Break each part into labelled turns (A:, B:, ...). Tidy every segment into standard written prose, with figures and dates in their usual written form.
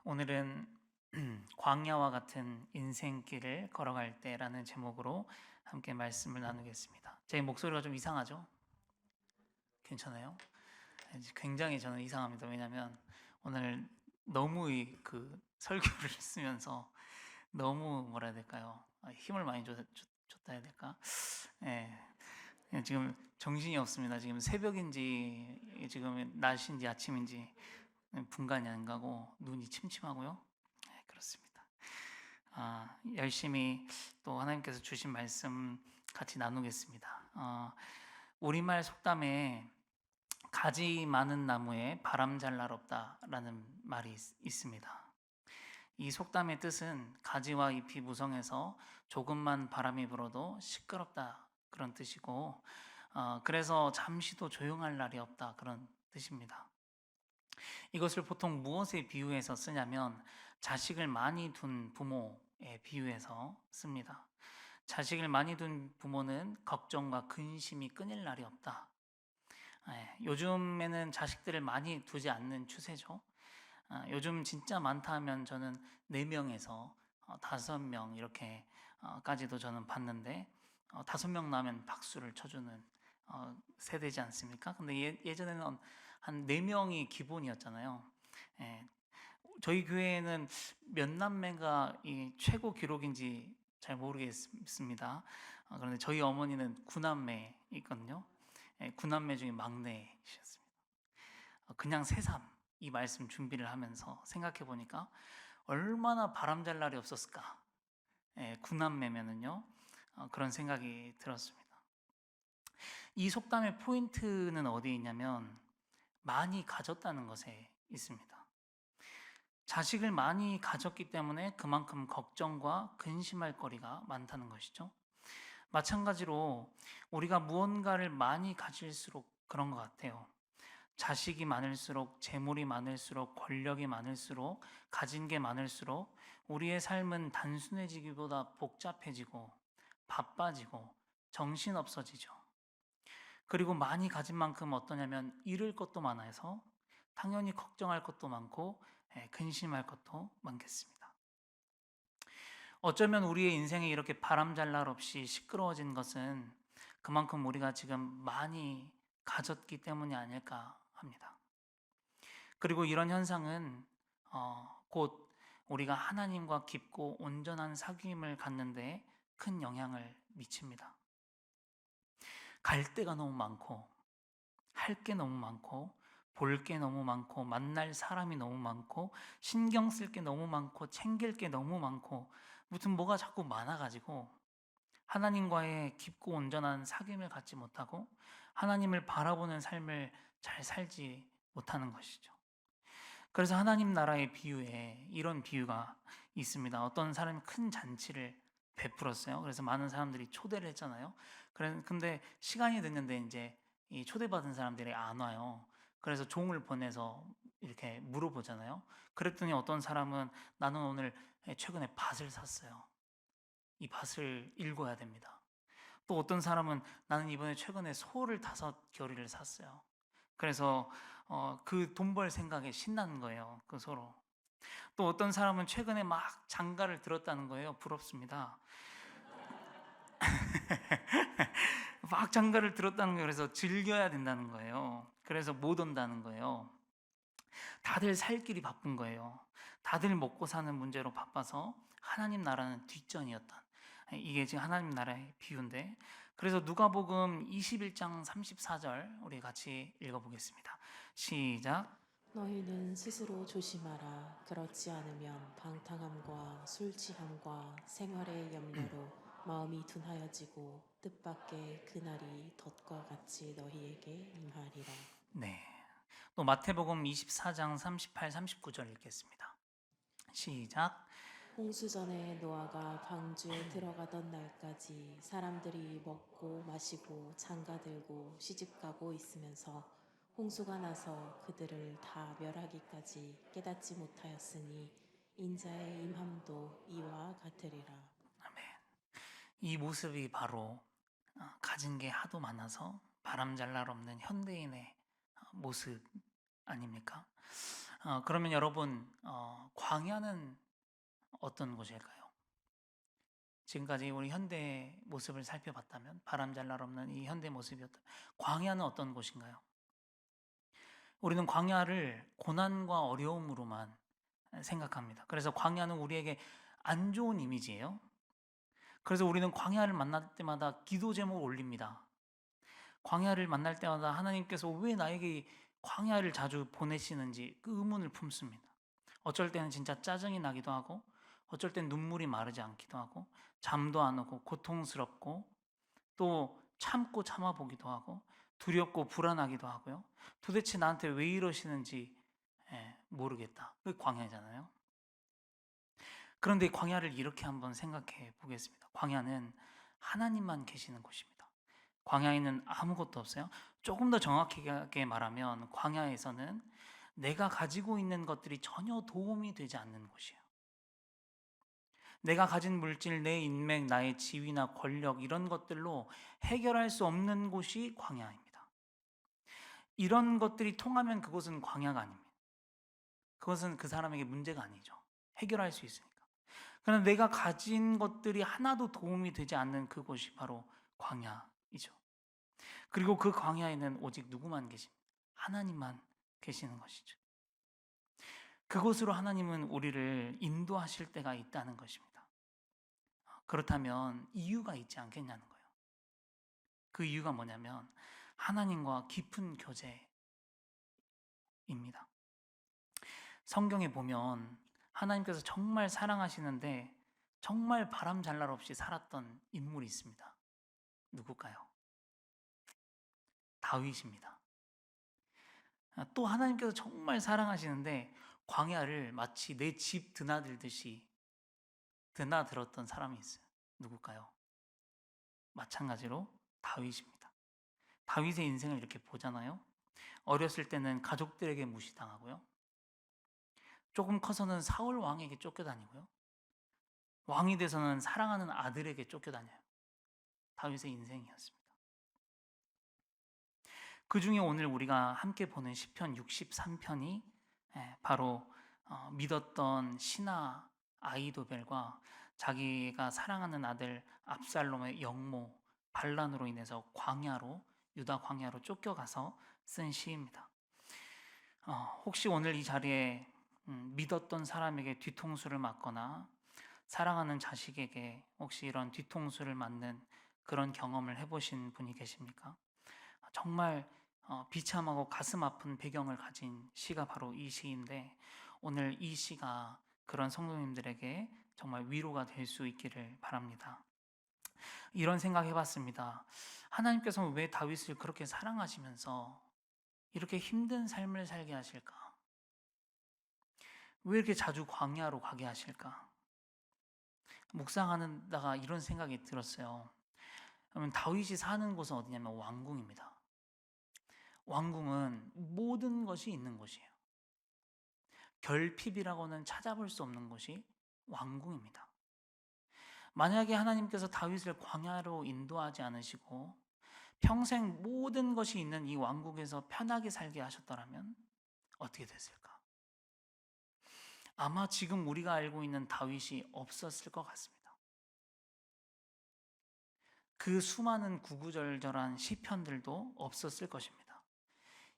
A: 오늘은 광야와 같은 인생길을 걸어갈 때라는 제목으로 함께 말씀을 나누겠습니다. 제 목소리가 좀 이상하죠? 괜찮아요? 굉장히 저는 이상합니다. 왜냐하면 오늘 너무 그 설교를 쓰면서 너무 뭐라 해야 될까요? 힘을 많이 줬다 해야 될까? 예, 지금 정신이 없습니다. 지금 새벽인지 지금 낮인지 아침인지 분간이 안 가고 눈이 침침하고요. 네, 그렇습니다. 열심히 또 하나님께서 주신 말씀 같이 나누겠습니다. 우리말 속담에 가지 많은 나무에 바람 잘 날 없다라는 말이 있습니다. 이 속담의 뜻은 가지와 잎이 무성해서 조금만 바람이 불어도 시끄럽다 그런 뜻이고, 그래서 잠시도 조용할 날이 없다 그런 뜻입니다. 이것을 보통 무엇에 비유해서 쓰냐면 자식을 많이 둔 부모에 비유해서 씁니다. 자식을 많이 둔 부모는 걱정과 근심이 끊일 날이 없다. 요즘에는 자식들을 많이 두지 않는 추세죠. 요즘 진짜 많다 하면 저는 4명에서 5명 이렇게 까지도 저는 봤는데 5명 나면 박수를 쳐주는 세대지 않습니까? 근데 예전에는 한 4명이 기본이었잖아요. 예, 저희 교회에는 몇 남매가 이 최고 기록인지 잘 모르겠습니다. 그런데 저희 어머니는 9남매 있거든요. 9남매 중에 막내이셨습니다. 그냥 새삼 이 말씀 준비를 하면서 생각해 보니까 얼마나 바람잘 날이 없었을까. 9남매면은요. 그런 생각이 들었습니다. 이 속담의 포인트는 어디에 있냐면 많이 가졌다는 것에 있습니다. 자식을 많이 가졌기 때문에 그만큼 걱정과 근심할 거리가 많다는 것이죠. 마찬가지로 우리가 무언가를 많이 가질수록 그런 것 같아요. 자식이 많을수록, 재물이 많을수록, 권력이 많을수록, 가진 게 많을수록 우리의 삶은 단순해지기보다 복잡해지고 바빠지고 정신없어지죠. 그리고 많이 가진 만큼 어떠냐면 잃을 것도 많아서 당연히 걱정할 것도 많고 근심할 것도 많겠습니다. 어쩌면 우리의 인생에 이렇게 바람잘 날 없이 시끄러워진 것은 그만큼 우리가 지금 많이 가졌기 때문이 아닐까 합니다. 그리고 이런 현상은 곧 우리가 하나님과 깊고 온전한 사귐을 갖는데 큰 영향을 미칩니다. 갈 데가 너무 많고 할 게 너무 많고 볼 게 너무 많고 만날 사람이 너무 많고 신경 쓸 게 너무 많고 챙길 게 너무 많고 무튼 뭐가 자꾸 많아가지고 하나님과의 깊고 온전한 사귐을 갖지 못하고 하나님을 바라보는 삶을 잘 살지 못하는 것이죠. 그래서 하나님 나라의 비유에 이런 비유가 있습니다. 어떤 사람이 큰 잔치를 베풀었어요. 그래서 많은 사람들이 초대를 했잖아요. 근데 시간이 됐는데 이제 이 초대받은 사람들이 안 와요. 그래서 종을 보내서 이렇게 물어보잖아요. 그랬더니 어떤 사람은 나는 오늘 최근에 밭을 샀어요. 이 밭을 일궈야 됩니다. 또 어떤 사람은 나는 이번에 최근에 소를 5겨리를 샀어요. 그래서 그 돈 벌 생각에 신나는 거예요. 그 소로. 또 어떤 사람은 최근에 막 장가를 들었다는 거예요. 부럽습니다. 막 장가를 들었다는 거예요. 그래서 즐겨야 된다는 거예요. 그래서 못 온다는 거예요. 다들 살 길이 바쁜 거예요. 다들 먹고 사는 문제로 바빠서 하나님 나라는 뒷전이었던, 이게 지금 하나님 나라의 비유인데, 그래서 누가복음 21장 34절 우리 같이 읽어보겠습니다. 시작.
B: 너희는 스스로 조심하라. 그렇지 않으면 방탕함과 술 취함과 생활의 염려로 마음이 둔하여지고 뜻밖의 그날이 덫과 같이 너희에게 임하리라.
A: 네. 또 마태복음 24장 38, 39절 읽겠습니다. 시작.
B: 홍수전에 노아가 방주에 들어가던 날까지 사람들이 먹고 마시고 장가들고 시집가고 있으면서 홍수가 나서 그들을 다 멸하기까지 깨닫지 못하였으니 인자의 임함도 이와 같으리라.
A: 아멘. 이 모습이 바로 가진 게 하도 많아서 바람잘 날 없는 현대인의 모습 아닙니까? 그러면 여러분, 광야는 어떤 곳일까요? 지금까지 우리 현대 모습을 살펴봤다면, 바람 잘 날 없는 이 현대 모습이었다면, 광야는 어떤 곳인가요? 우리는 광야를 고난과 어려움으로만 생각합니다. 그래서 광야는 우리에게 안 좋은 이미지예요. 그래서 우리는 광야를 만날 때마다 기도 제목을 올립니다. 광야를 만날 때마다 하나님께서 왜 나에게 광야를 자주 보내시는지 그 의문을 품습니다. 어쩔 때는 진짜 짜증이 나기도 하고, 어쩔 땐 눈물이 마르지 않기도 하고, 잠도 안 오고 고통스럽고, 또 참고 참아보기도 하고, 두렵고 불안하기도 하고요. 도대체 나한테 왜 이러시는지 모르겠다. 그게 광야잖아요. 그런데 광야를 이렇게 한번 생각해 보겠습니다. 광야는 하나님만 계시는 곳입니다. 광야에는 아무것도 없어요. 조금 더 정확하게 말하면 광야에서는 내가 가지고 있는 것들이 전혀 도움이 되지 않는 곳이에요. 내가 가진 물질, 내 인맥, 나의 지위나 권력 이런 것들로 해결할 수 없는 곳이 광야입니다. 이런 것들이 통하면 그곳은 광야가 아닙니다. 그것은 그 사람에게 문제가 아니죠. 해결할 수 있으니까. 그러나 내가 가진 것들이 하나도 도움이 되지 않는 그곳이 바로 광야이죠. 그리고 그 광야에는 오직 누구만 계십니다. 하나님만 계시는 것이죠. 그곳으로 하나님은 우리를 인도하실 때가 있다는 것입니다. 그렇다면 이유가 있지 않겠냐는 거예요. 그 이유가 뭐냐면 하나님과 깊은 교제입니다. 성경에 보면 하나님께서 정말 사랑하시는데 정말 바람 잘 날 없이 살았던 인물이 있습니다. 누굴까요? 다윗입니다. 또 하나님께서 정말 사랑하시는데 광야를 마치 내 집 드나들듯이 드나들었던 사람이 있어요. 누굴까요? 마찬가지로 다윗입니다. 다윗의 인생을 이렇게 보잖아요. 어렸을 때는 가족들에게 무시당하고요. 조금 커서는 사울 왕에게 쫓겨다니고요. 왕이 돼서는 사랑하는 아들에게 쫓겨다녀요. 다윗의 인생이었습니다. 그 중에 오늘 우리가 함께 보는 시편 63편이 바로 믿었던 신하 아이도벨과 자기가 사랑하는 아들 압살롬의 영모 반란으로 인해서 광야로 유다 광야로 쫓겨가서 쓴 시입니다. 혹시 오늘 이 자리에 믿었던 사람에게 뒤통수를 맞거나 사랑하는 자식에게 혹시 이런 뒤통수를 맞는 그런 경험을 해보신 분이 계십니까? 정말 비참하고 가슴 아픈 배경을 가진 시가 바로 이 시인데 오늘 이 시가 그런 성도님들에게 정말 위로가 될 수 있기를 바랍니다. 이런 생각 해봤습니다. 하나님께서는 왜 다윗을 그렇게 사랑하시면서 이렇게 힘든 삶을 살게 하실까? 왜 이렇게 자주 광야로 가게 하실까? 묵상하다가 이런 생각이 들었어요. 그러면 다윗이 사는 곳은 어디냐면 왕궁입니다. 왕궁은 모든 것이 있는 곳이에요. 결핍이라고는 찾아볼 수 없는 곳이 왕궁입니다. 만약에 하나님께서 다윗을 광야로 인도하지 않으시고 평생 모든 것이 있는 이 왕국에서 편하게 살게 하셨더라면 어떻게 됐을까? 아마 지금 우리가 알고 있는 다윗이 없었을 것 같습니다. 그 수많은 구구절절한 시편들도 없었을 것입니다.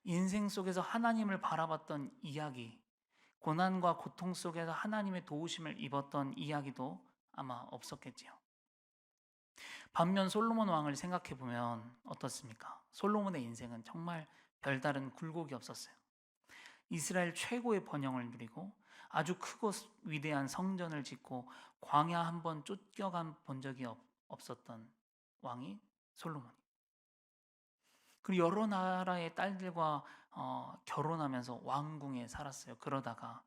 A: 인생 속에서 하나님을 바라봤던 이야기, 고난과 고통 속에서 하나님의 도우심을 입었던 이야기도 아마 없었겠지요. 반면 솔로몬 왕을 생각해 보면 어떻습니까? 솔로몬의 인생은 정말 별다른 굴곡이 없었어요. 이스라엘 최고의 번영을 누리고 아주 크고 위대한 성전을 짓고 광야 한 번 쫓겨간 본 적이 없었던 왕이 솔로몬. 그리고 여러 나라의 딸들과 결혼하면서 왕궁에 살았어요. 그러다가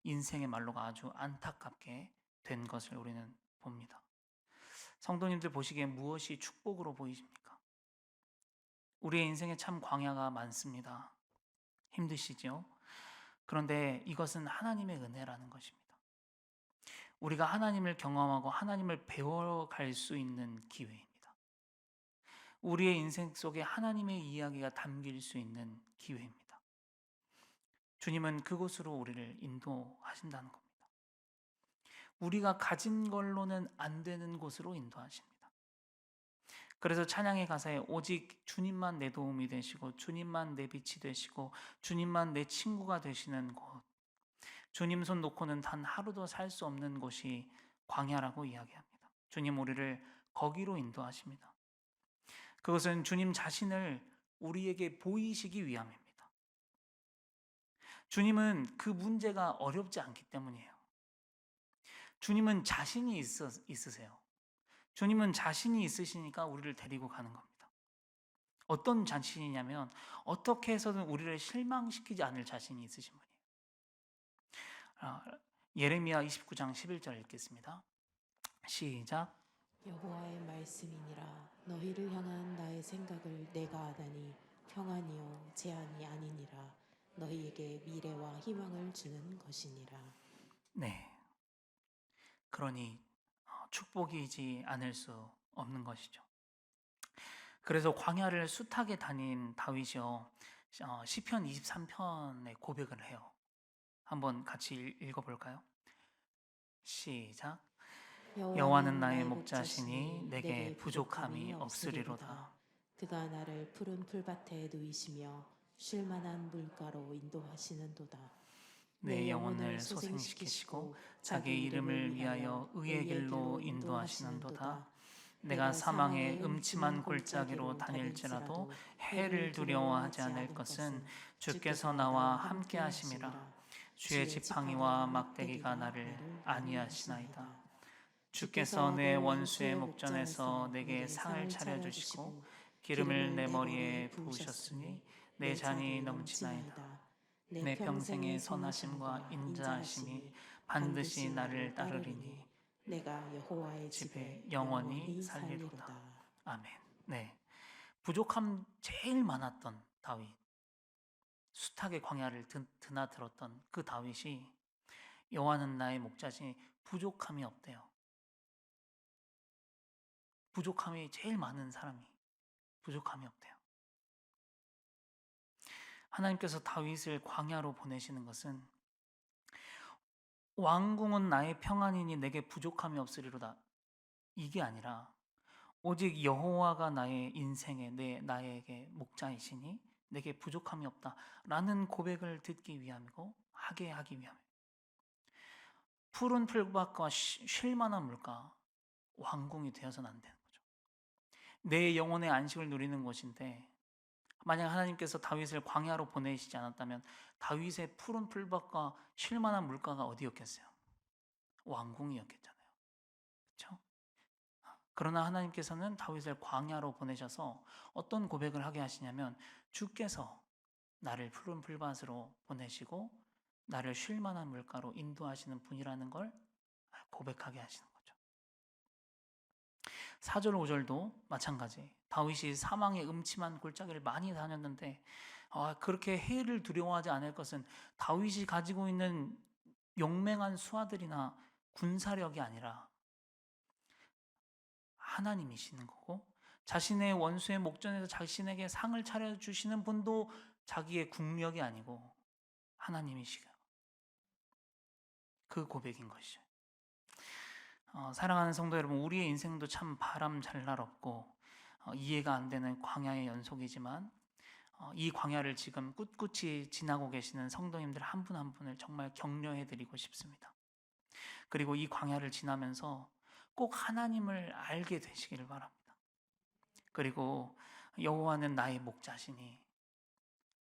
A: 인생의 말로가 아주 안타깝게 된 것을 우리는 봅니다. 성도님들 보시기에 무엇이 축복으로 보이십니까? 우리의 인생에 참 광야가 많습니다. 힘드시죠? 그런데 이것은 하나님의 은혜라는 것입니다. 우리가 하나님을 경험하고 하나님을 배워갈 수 있는 기회입니다. 우리의 인생 속에 하나님의 이야기가 담길 수 있는 기회입니다. 주님은 그곳으로 우리를 인도하신다는 겁니다. 우리가 가진 걸로는 안 되는 곳으로 인도하십니다. 그래서 찬양의 가사에 오직 주님만 내 도움이 되시고 주님만 내 빛이 되시고 주님만 내 친구가 되시는 곳, 주님 손 놓고는 단 하루도 살 수 없는 곳이 광야라고 이야기합니다. 주님 우리를 거기로 인도하십니다. 그것은 주님 자신을 우리에게 보이시기 위함입니다. 주님은 그 문제가 어렵지 않기 때문이에요. 주님은 자신이 있으세요. 주님은 자신이 있으시니까 우리를 데리고 가는 겁니다. 어떤 자신이냐면 어떻게 해서든 우리를 실망시키지 않을 자신이 있으신 분이에요. 예레미야 29장 11절 읽겠습니다. 시작.
B: 여호와의 말씀이니라. 너희를 향한 나의 생각을 내가 아나니 평안이요 재앙이 아니니라. 너희에게 미래와 희망을 주는 것이니라.
A: 네. 그러니 축복이지 않을 수 없는 것이죠. 그래서 광야를 숱하게 다닌 다윗이요. 시편 23편에 고백을 해요. 한번 같이 읽어볼까요? 시작. 여호와는 나의 목자시니 내게 부족함이 없으리로다.
B: 그가 나를 푸른 풀밭에 누이시며 쉴만한 물가로 인도하시는도다.
A: 내 영혼을 소생시키시고 자기 이름을 위하여 의의 길로 인도하시는도다. 내가 사망의 음침한 골짜기로 다닐지라도 해를 두려워하지 않을 것은 주께서 나와 함께 하심이라. 주의 지팡이와 막대기가 나를 안위하시나이다. 주께서 내 원수의 목전에서 내게 상을 차려주시고 기름을 내 머리에 부으셨으니 내 잔이 넘치나이다. 내 평생의 선하심과 인자하심이 반드시 나를 따르리니
B: 내가 여호와의
A: 집에
B: 집에
A: 영원히 살리로다. 아멘. 네, 부족함 제일 많았던 다윗, 숱하게 광야를 드나들었던 그 다윗이 여호와는 나의 목자시니 부족함이 없대요. 부족함이 제일 많은 사람이 부족함이 없대요. 하나님께서 다윗을 광야로 보내시는 것은 왕궁은 나의 평안이니 내게 부족함이 없으리로다, 이게 아니라 오직 여호와가 나의 인생에 나에게 목자이시니 내게 부족함이 없다라는 고백을 듣기 위함이고 하게 하기 위함이에요. 푸른 풀밭과 쉴만한 물가, 왕궁이 되어서는 안 되는 거죠. 내 영혼의 안식을 누리는 곳인데 만약 하나님께서 다윗을 광야로 보내시지 않았다면 다윗의 푸른 풀밭과 쉴만한 물가가 어디였겠어요? 왕궁이었겠잖아요. 그렇죠? 그러나 하나님께서는 다윗을 광야로 보내셔서 어떤 고백을 하게 하시냐면 주께서 나를 푸른 풀밭으로 보내시고 나를 쉴만한 물가로 인도하시는 분이라는 걸 고백하게 하시는 거죠. 4절 5절도 마찬가지. 다윗이 사망의 음침한 골짜기를 많이 다녔는데 그렇게 해를 두려워하지 않을 것은 다윗이 가지고 있는 용맹한 수하들이나 군사력이 아니라 하나님이시는 거고, 자신의 원수의 목전에서 자신에게 상을 차려주시는 분도 자기의 국력이 아니고 하나님이시고, 그 고백인 것이죠. 사랑하는 성도 여러분, 우리의 인생도 참 바람잘 없고 이해가 안 되는 광야의 연속이지만 이 광야를 지금 꿋꿋이 지나고 계시는 성도님들 한 분 한 분을 정말 격려해 드리고 싶습니다. 그리고 이 광야를 지나면서 꼭 하나님을 알게 되시기를 바랍니다. 그리고 여호와는 나의 목자시니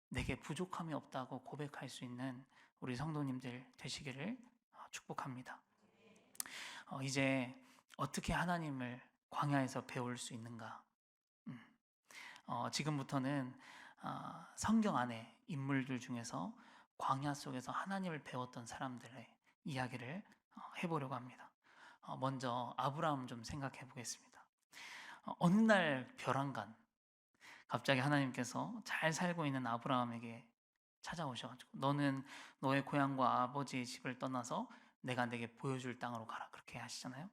A: 내게 부족함이 없다고 고백할 수 있는 우리 성도님들 되시기를 축복합니다. 이제 어떻게 하나님을 광야에서 배울 수 있는가? 지금부터는 성경 안에 인물들 중에서 광야 속에서 하나님을 배웠던 사람들의 이야기를 해보려고 합니다. 먼저 아브라함 좀 생각해 보겠습니다. 어느 날 벼랑간 갑자기 하나님께서 잘 살고 있는 아브라함에게 찾아오셔가지고 너는 너의 고향과 아버지의 집을 떠나서 내가 내게 보여줄 땅으로 가라, 그렇게 하시잖아요.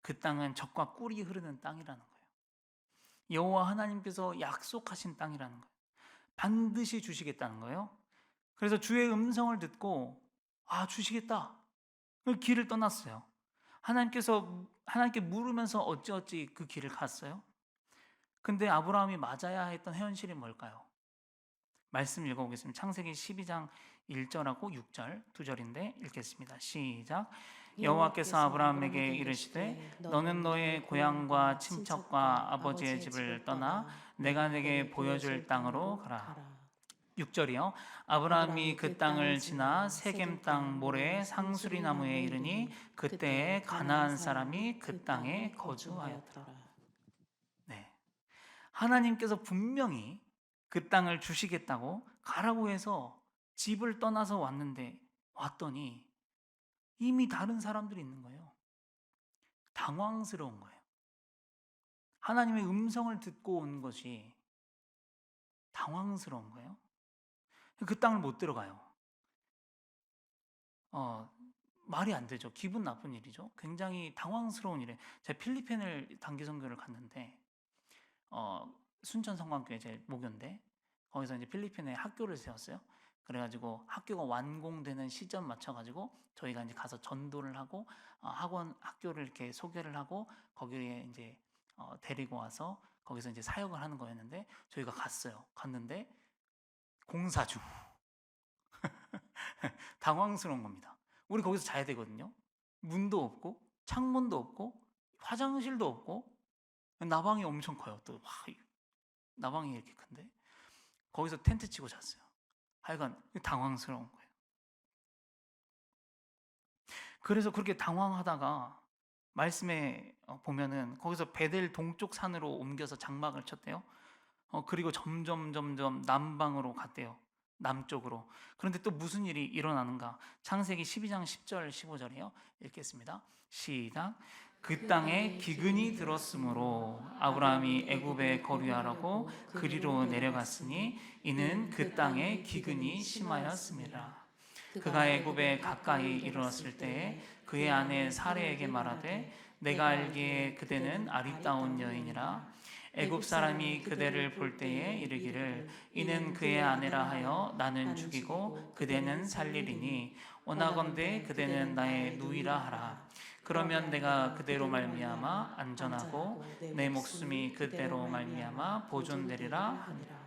A: 그 땅은 젖과 꿀이 흐르는 땅이라는 거예요. 여호와 하나님께서 약속하신 땅이라는 거예요. 반드시 주시겠다는 거예요. 그래서 주의 음성을 듣고 주시겠다. 그 길을 떠났어요. 하나님께 물으면서 어찌어찌 그 길을 갔어요. 근데 아브라함이 맞아야 했던 현실이 뭘까요? 말씀 읽어보겠습니다. 창세기 12장 1절하고 6절 두 절인데 읽겠습니다. 시작. 여호와께서 아브라함에게 이르시되 너는 너의 고향과 친척과 아버지의 집을 떠나 내가 내게 보여줄 땅으로 가라. 6절이요. 아브라함이 그 땅을 지나 세겜 땅 모래의 상수리 나무에 이르니 그때에 가나안 사람이 그 땅에 거주하였더라. 네. 하나님께서 분명히 그 땅을 주시겠다고 가라고 해서 집을 떠나서 왔더니 이미 다른 사람들이 있는 거예요. 당황스러운 거예요. 하나님의 음성을 듣고 온 것이 당황스러운 거예요. 그 땅을 못 들어가요. 말이 안 되죠. 기분 나쁜 일이죠. 굉장히 당황스러운 일이에요. 제가 필리핀을 단기 선교를 갔는데 순천 성광교회 제 모교인데 거기서 이제 필리핀에 학교를 세웠어요. 그래가지고 학교가 완공되는 시점 맞춰가지고 저희가 이제 가서 전도를 하고 학교를 이렇게 소개를 하고 거기에 이제 데리고 와서 거기서 이제 사역을 하는 거였는데 저희가 갔는데 공사 중 당황스러운 겁니다. 우리 거기서 자야 되거든요. 문도 없고 창문도 없고 화장실도 없고 나방이 엄청 커요. 또 나방이 이렇게 큰데 거기서 텐트 치고 잤어요. 하여간 당황스러운 거예요. 그래서 그렇게 당황하다가 말씀에 보면은 거기서 베델 동쪽 산으로 옮겨서 장막을 쳤대요. 그리고 점점 남방으로 갔대요. 남쪽으로. 그런데 또 무슨 일이 일어나는가? 창세기 12장 10절 15절이요. 읽겠습니다. 시작. 그 땅에 기근이 들었으므로 아브라함이 애굽에 거류하라고 그리로 내려갔으니 이는 그 땅에 기근이 심하였습니다. 그가 애굽에 가까이 이르렀을 때에 그의 아내 사레에게 말하되 내가 알기에 그대는 아리따운 여인이라 애굽 사람이 그대를 볼 때에 이르기를 이는 그의 아내라 하여 나는 죽이고 그대는 살리리니 원하건대 그대는 나의 누이라 하라. 그러면 내가 그대로 말미암아 안전하고 내 목숨이 그대로 말미암아 보존되리라 하니라.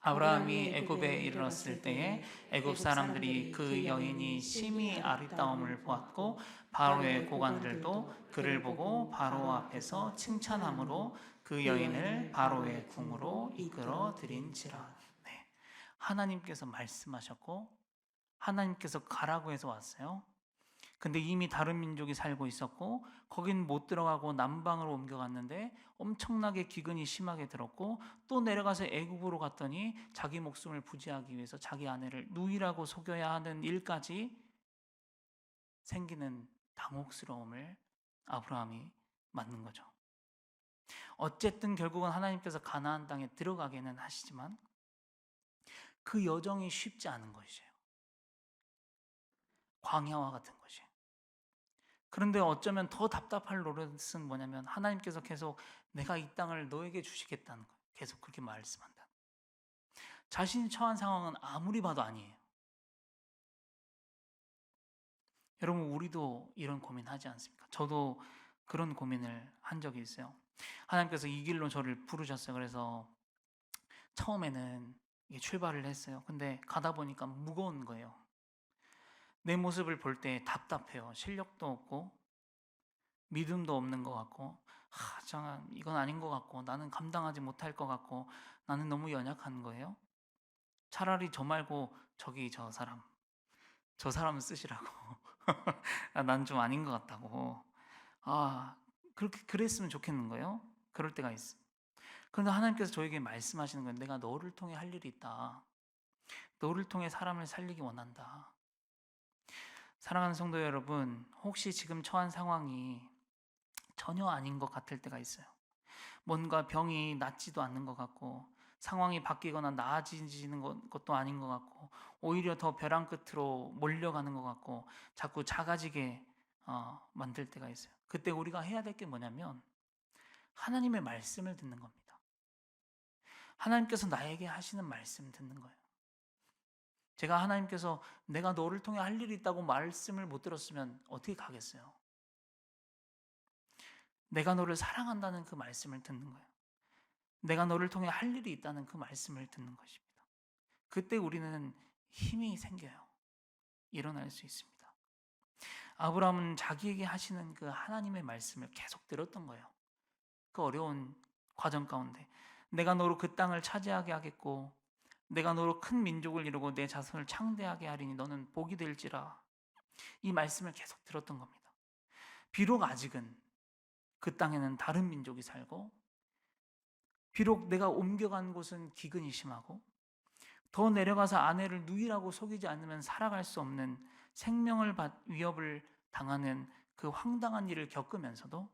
A: 아브라함이 애굽에 이르렀을 때에 애굽 사람들이 그 여인이 심히 아리따움을 보았고 바로의 고관들도 그를 보고 바로 앞에서 칭찬함으로 그 여인을 바로의 궁으로 이끌어 들인지라. 네. 하나님께서 말씀하셨고 하나님께서 가라고 해서 왔어요. 근데 이미 다른 민족이 살고 있었고 거긴 못 들어가고 남방으로 옮겨갔는데 엄청나게 기근이 심하게 들었고 또 내려가서 애굽으로 갔더니 자기 목숨을 부지하기 위해서 자기 아내를 누이라고 속여야 하는 일까지 생기는 당혹스러움을 아브라함이 맞는 거죠. 어쨌든 결국은 하나님께서 가나안 땅에 들어가게는 하시지만 그 여정이 쉽지 않은 것이에요. 광야와 같은 것이에요. 그런데 어쩌면 더 답답할 노릇은 뭐냐면 하나님께서 계속 내가 이 땅을 너에게 주시겠다는 거예요. 계속 그렇게 말씀한다. 자신이 처한 상황은 아무리 봐도 아니에요. 여러분 우리도 이런 고민하지 않습니까? 저도 그런 고민을 한 적이 있어요. 하나님께서 이 길로 저를 부르셨어요. 그래서 처음에는 출발을 했어요. 근데 가다 보니까 무거운 거예요. 내 모습을 볼 때 답답해요. 실력도 없고 믿음도 없는 것 같고 이건 아닌 것 같고 나는 감당하지 못할 것 같고 나는 너무 연약한 거예요. 차라리 저 말고 저 사람 쓰시라고. 난 좀 아닌 것 같다고. 그렇게 그랬으면 좋겠는 거예요. 그럴 때가 있어. 그런데 하나님께서 저에게 말씀하시는 거예요. 내가 너를 통해 할 일이 있다. 너를 통해 사람을 살리기 원한다. 사랑하는 성도 여러분, 혹시 지금 처한 상황이 전혀 아닌 것 같을 때가 있어요. 뭔가 병이 낫지도 않는 것 같고 상황이 바뀌거나 나아지는 것도 아닌 것 같고 오히려 더 벼랑 끝으로 몰려가는 것 같고 자꾸 작아지게 만들 때가 있어요. 그때 우리가 해야 될 게 뭐냐면 하나님의 말씀을 듣는 겁니다. 하나님께서 나에게 하시는 말씀 듣는 거예요. 제가 하나님께서 내가 너를 통해 할 일이 있다고 말씀을 못 들었으면 어떻게 가겠어요? 내가 너를 사랑한다는 그 말씀을 듣는 거예요. 내가 너를 통해 할 일이 있다는 그 말씀을 듣는 것입니다. 그때 우리는 힘이 생겨요. 일어날 수 있습니다. 아브라함은 자기에게 하시는 그 하나님의 말씀을 계속 들었던 거예요. 그 어려운 과정 가운데 내가 너로 그 땅을 차지하게 하겠고 내가 너로 큰 민족을 이루고 내 자손을 창대하게 하리니 너는 복이 될지라. 이 말씀을 계속 들었던 겁니다. 비록 아직은 그 땅에는 다른 민족이 살고 비록 내가 옮겨간 곳은 기근이 심하고 더 내려가서 아내를 누이라고 속이지 않으면 살아갈 수 없는 위협을 당하는 그 황당한 일을 겪으면서도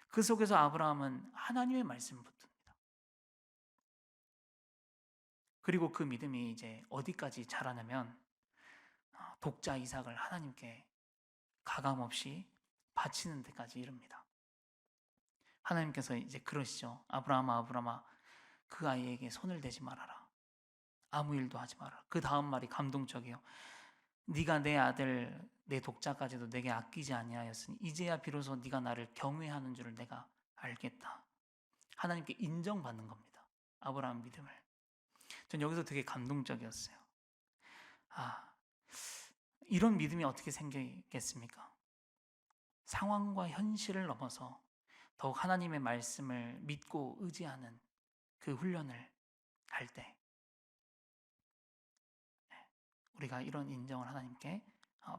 A: 그 속에서 아브라함은 하나님의 말씀을 붙듭니다. 그리고 그 믿음이 이제 어디까지 자라냐면 독자 이삭을 하나님께 가감없이 바치는 데까지 이릅니다. 하나님께서 이제 그러시죠. 아브라함아, 아브라함아, 그 아이에게 손을 대지 말아라. 아무 일도 하지 마라. 그 다음 말이 감동적이에요. 네가 내 아들 내 독자까지도 내게 아끼지 아니하였으니 이제야 비로소 네가 나를 경외하는 줄을 내가 알겠다. 하나님께 인정받는 겁니다. 아브라함 믿음을. 전 여기서 되게 감동적이었어요. 이런 믿음이 어떻게 생기겠습니까? 상황과 현실을 넘어서 더욱 하나님의 말씀을 믿고 의지하는 그 훈련을 할 때 우리가 이런 인정을 하나님께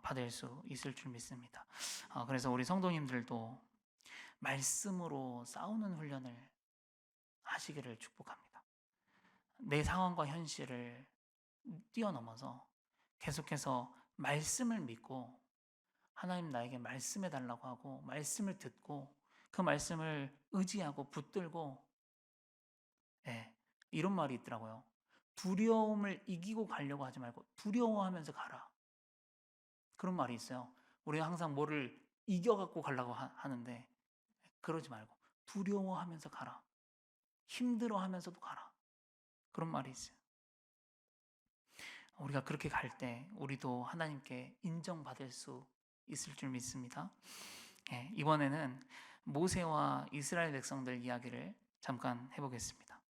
A: 받을 수 있을 줄 믿습니다. 그래서 우리 성도님들도 말씀으로 싸우는 훈련을 하시기를 축복합니다. 내 상황과 현실을 뛰어넘어서 계속해서 말씀을 믿고 하나님 나에게 말씀해 달라고 하고 말씀을 듣고 그 말씀을 의지하고 붙들고 이런 말이 있더라고요. 두려움을 이기고 가려고 하지 말고 두려워하면서 가라. 그런 말이 있어요. 우리가 항상 뭐를 이겨갖고 가려고 하는데 그러지 말고 두려워하면서 가라. 힘들어하면서도 가라. 그런 말이 있어요. 우리가 그렇게 갈 때 우리도 하나님께 인정받을 수 있을 줄 믿습니다. 이번에는 모세와 이스라엘 백성들 이야기를 잠깐 해보겠습니다.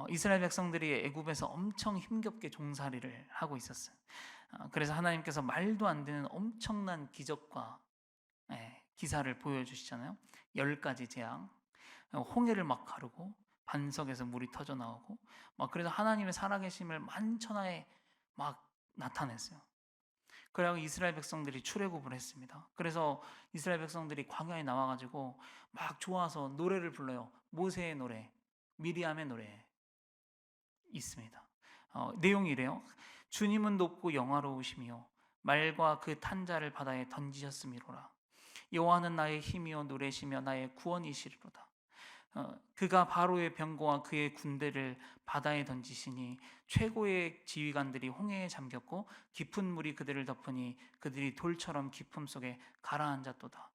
A: 이스라엘 백성들이 애굽에서 엄청 힘겹게 종살이를 하고 있었어요. 그래서 하나님께서 말도 안 되는 엄청난 기적과 기사를 보여주시잖아요. 10가지 재앙, 홍해를 막 가르고 반석에서 물이 터져 나오고 막 그래서 하나님의 살아계심을 만천하에 막 나타냈어요. 그래서 이스라엘 백성들이 출애굽을 했습니다. 그래서 이스라엘 백성들이 광야에 나와가지고 막 좋아서 노래를 불러요. 모세의 노래, 미리암의 노래 있습니다. 내용이 이래요. 주님은 높고 영화로우시며 말과 그 탄자를 바다에 던지셨음이로라. 여호와는 나의 힘이요 노래시며 나의 구원이시리로다. 그가 바로의 병거와 그의 군대를 바다에 던지시니 최고의 지휘관들이 홍해에 잠겼고 깊은 물이 그들을 덮으니 그들이 돌처럼 깊음 속에 가라앉았도다.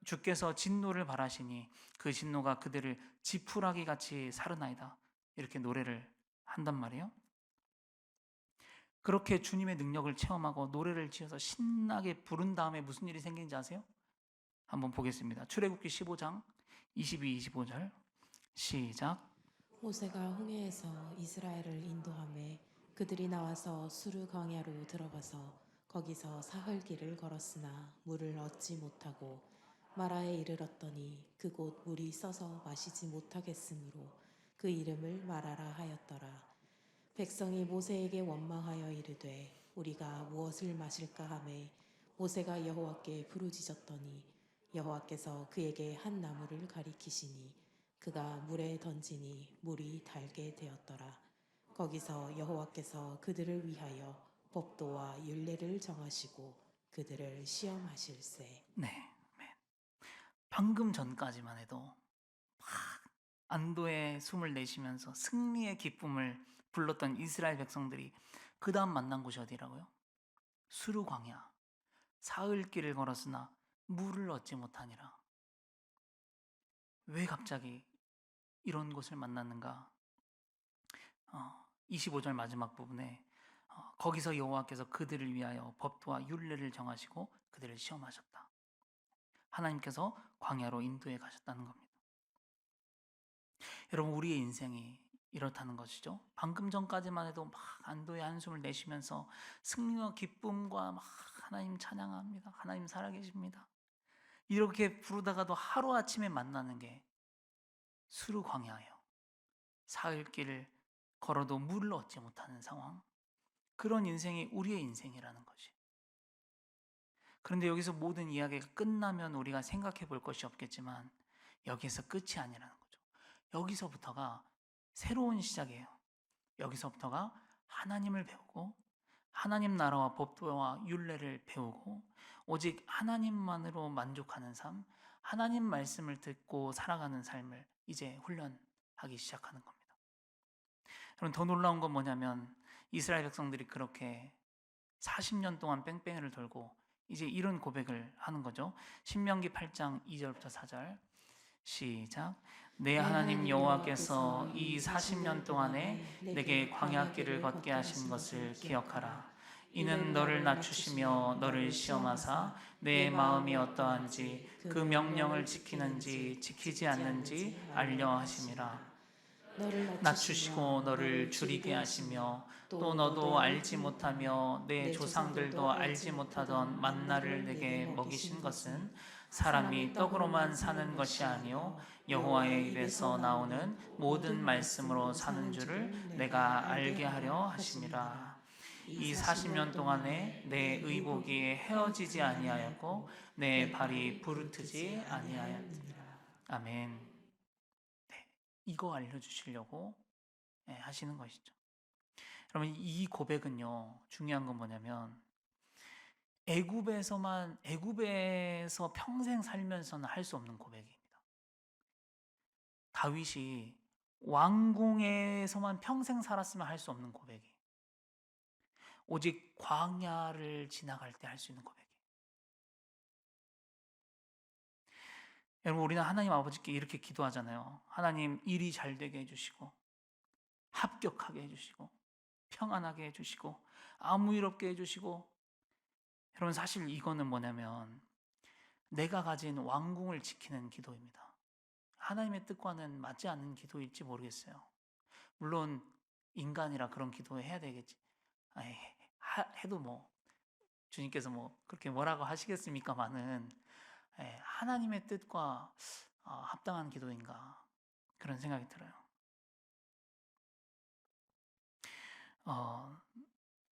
A: 주께서 진노를 바라시니 그 진노가 그들을 지푸라기 같이 사르나이다. 이렇게 노래를 한단 말이에요. 그렇게 주님의 능력을 체험하고 노래를 지어서 신나게 부른 다음에 무슨 일이 생기는지 아세요? 한번 보겠습니다. 출애굽기 15장 22, 25절 시작.
B: 모세가 홍해에서 이스라엘을 인도하매 그들이 나와서 수르 광야로 들어가서 거기서 사흘 길을 걸었으나 물을 얻지 못하고 마라에 이르렀더니 그곳 물이 써서 마시지 못하겠으므로 그 이름을 마라라 하였더라. 백성이 모세에게 원망하여 이르되 우리가 무엇을 마실까 하매 모세가 여호와께 부르짖었더니 여호와께서 그에게 한 나무를 가리키시니 그가 물에 던지니 물이 달게 되었더라. 거기서 여호와께서 그들을 위하여 법도와 율례를 정하시고 그들을 시험하실세.
A: 네, 방금 전까지만 해도 막 안도의 숨을 내쉬면서 승리의 기쁨을 불렀던 이스라엘 백성들이 그 다음 만난 곳이 어디라고요? 수르 광야. 사흘 길을 걸었으나 물을 얻지 못하니라. 왜 갑자기 이런 곳을 만났는가? 25절 마지막 부분에 거기서 여호와께서 그들을 위하여 법도와 율례를 정하시고 그들을 시험하셨다. 하나님께서 광야로 인도해 가셨다는 겁니다. 여러분, 우리의 인생이 이렇다는 것이죠. 방금 전까지만 해도 막 안도의 한숨을 내쉬면서 승리와 기쁨과 막 하나님 찬양합니다. 하나님 살아계십니다. 이렇게 부르다가도 하루아침에 만나는 게 수르 광야예요. 사흘 길을 걸어도 물을 얻지 못하는 상황. 그런 인생이 우리의 인생이라는 것이. 그런데 여기서 모든 이야기가 끝나면 우리가 생각해 볼 것이 없겠지만 여기서 끝이 아니라는 거죠. 여기서부터가 새로운 시작이에요. 여기서부터가 하나님을 배우고 하나님 나라와 법도와 율례를 배우고 오직 하나님만으로 만족하는 삶, 하나님 말씀을 듣고 살아가는 삶을 이제 훈련하기 시작하는 겁니다. 여러분, 더 놀라운 건 뭐냐면 이스라엘 백성들이 그렇게 40년 동안 뺑뺑이를 돌고 이제 이런 고백을 하는 거죠. 신명기 8장 2절부터 4절 시작. 내 하나님 여호와께서 이 40년 동안에 내게 광야길을 걷게 하신 것을 기억하라. 이는 너를 낮추시며 너를 시험하사 내 마음이 어떠한지 그 명령을 지키는지 지키지 않는지 알려 하심이라. 낮추시고 너를 줄이게 하시며 또 너도 알지 못하며 내 조상들도 알지 못하던 만나를 내게 먹이신 것은 사람이 떡으로만 사는 것이 아니요 여호와의 입에서 나오는 모든 말씀으로 사는 줄을 내가 알게 하려 하심이라. 이 40년 동안에 내 의복이 헤어지지 아니하였고 내 발이 부르트지 아니하였느니라. 아멘. 이거 알려주시려고 하시는 것이죠. 여러분, 이 고백은요, 중요한 건 뭐냐면 애굽에서 평생 살면서는 할 수 없는 고백입니다. 다윗이 왕궁에서만 평생 살았으면 할 수 없는 고백이, 오직 광야를 지나갈 때 할 수 있는 고백이. 여러분, 우리는 하나님 아버지께 이렇게 기도하잖아요. 하나님, 일이 잘 되게 해주시고 합격하게 해주시고 평안하게 해주시고 아무 일 없게 해주시고. 여러분, 사실 이거는 뭐냐면 내가 가진 왕궁을 지키는 기도입니다. 하나님의 뜻과는 맞지 않는 기도일지 모르겠어요. 물론 인간이라 그런 기도 해야 되겠지. 해도 뭐 주님께서 뭐 그렇게 뭐라고 하시겠습니까마는 하나님의 뜻과 합당한 기도인가 그런 생각이 들어요.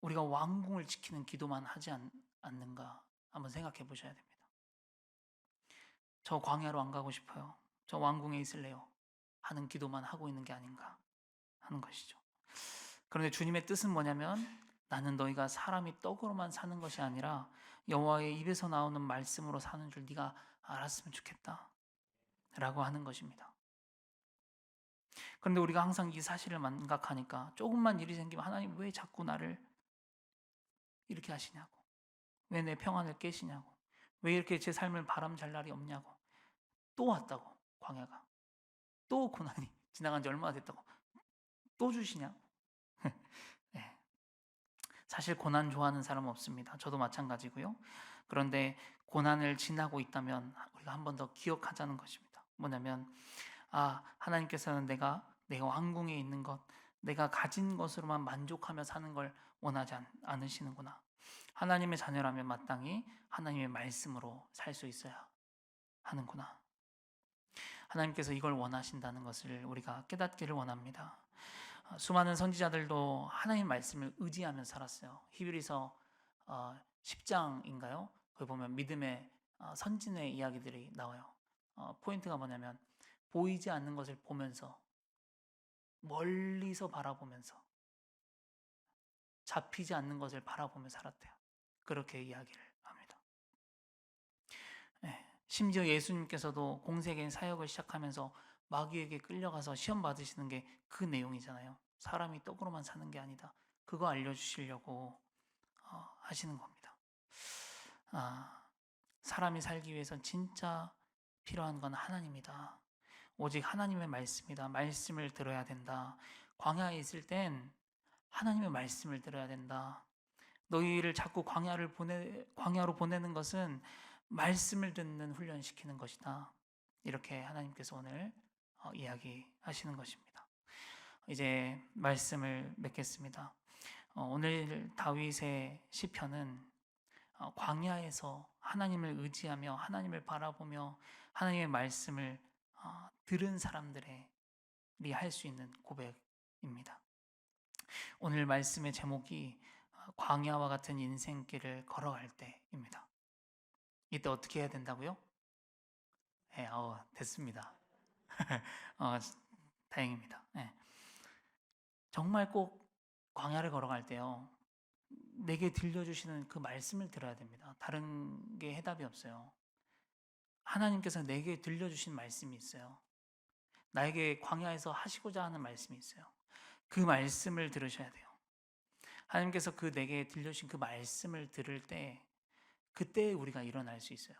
A: 우리가 왕궁을 지키는 기도만 하지 않는가 한번 생각해 보셔야 됩니다. 저 광야로 안 가고 싶어요. 저 왕궁에 있을래요. 하는 기도만 하고 있는 게 아닌가 하는 것이죠. 그런데 주님의 뜻은 뭐냐면 나는 너희가 사람이 떡으로만 사는 것이 아니라 여호와의 입에서 나오는 말씀으로 사는 줄 네가 알았으면 좋겠다 라고 하는 것입니다. 그런데 우리가 항상 이 사실을 망각하니까 조금만 일이 생기면 하나님 왜 자꾸 나를 이렇게 하시냐고, 왜 내 평안을 깨시냐고, 왜 이렇게 제 삶을 바람 잘 날이 없냐고, 또 왔다고 광야가, 또 고난이 지나간 지 얼마나 됐다고 또 주시냐고. 네. 사실 고난 좋아하는 사람은 없습니다. 저도 마찬가지고요. 그런데 고난을 지나고 있다면 우리가 한 번 더 기억하자는 것입니다. 뭐냐면 하나님께서는 내가 내 왕궁에 있는 것, 내가 가진 것으로만 만족하며 사는 걸 원하지 않으시는구나. 하나님의 자녀라면 마땅히 하나님의 말씀으로 살 수 있어야 하는구나. 하나님께서 이걸 원하신다는 것을 우리가 깨닫기를 원합니다. 수많은 선지자들도 하나님 말씀을 의지하며 살았어요. 히브리서 10장인가요? 거기 보면 믿음의 선진의 이야기들이 나와요. 포인트가 뭐냐면 보이지 않는 것을 보면서 멀리서 바라보면서 잡히지 않는 것을 바라보며 살았대요. 그렇게 이야기를 합니다. 심지어 예수님께서도 공생의 사역을 시작하면서 마귀에게 끌려가서 시험 받으시는 게 그 내용이잖아요. 사람이 떡으로만 사는 게 아니다. 그거 알려주시려고 하시는 겁니다. 사람이 살기 위해서 진짜 필요한 건 하나님이다. 오직 하나님의 말씀이다. 말씀을 들어야 된다. 광야에 있을 땐 하나님의 말씀을 들어야 된다. 너희를 자꾸 광야로 보내는 것은 말씀을 듣는 훈련시키는 것이다. 이렇게 하나님께서 오늘 이야기하시는 것입니다. 이제 말씀을 맺겠습니다. 오늘 다윗의 시편은 광야에서 하나님을 의지하며 하나님을 바라보며 하나님의 말씀을 들은 사람들이 할 수 있는 고백입니다. 오늘 말씀의 제목이 광야와 같은 인생길을 걸어갈 때입니다. 이때 어떻게 해야 된다고요? 네, 됐습니다. 다행입니다. 네. 정말 꼭 광야를 걸어갈 때요, 내게 들려주시는 그 말씀을 들어야 됩니다. 다른 게 해답이 없어요. 하나님께서 내게 들려주신 말씀이 있어요. 나에게 광야에서 하시고자 하는 말씀이 있어요. 그 말씀을 들으셔야 돼요. 하나님께서 내게 들려주신 그 말씀을 들을 때, 그때 우리가 일어날 수 있어요.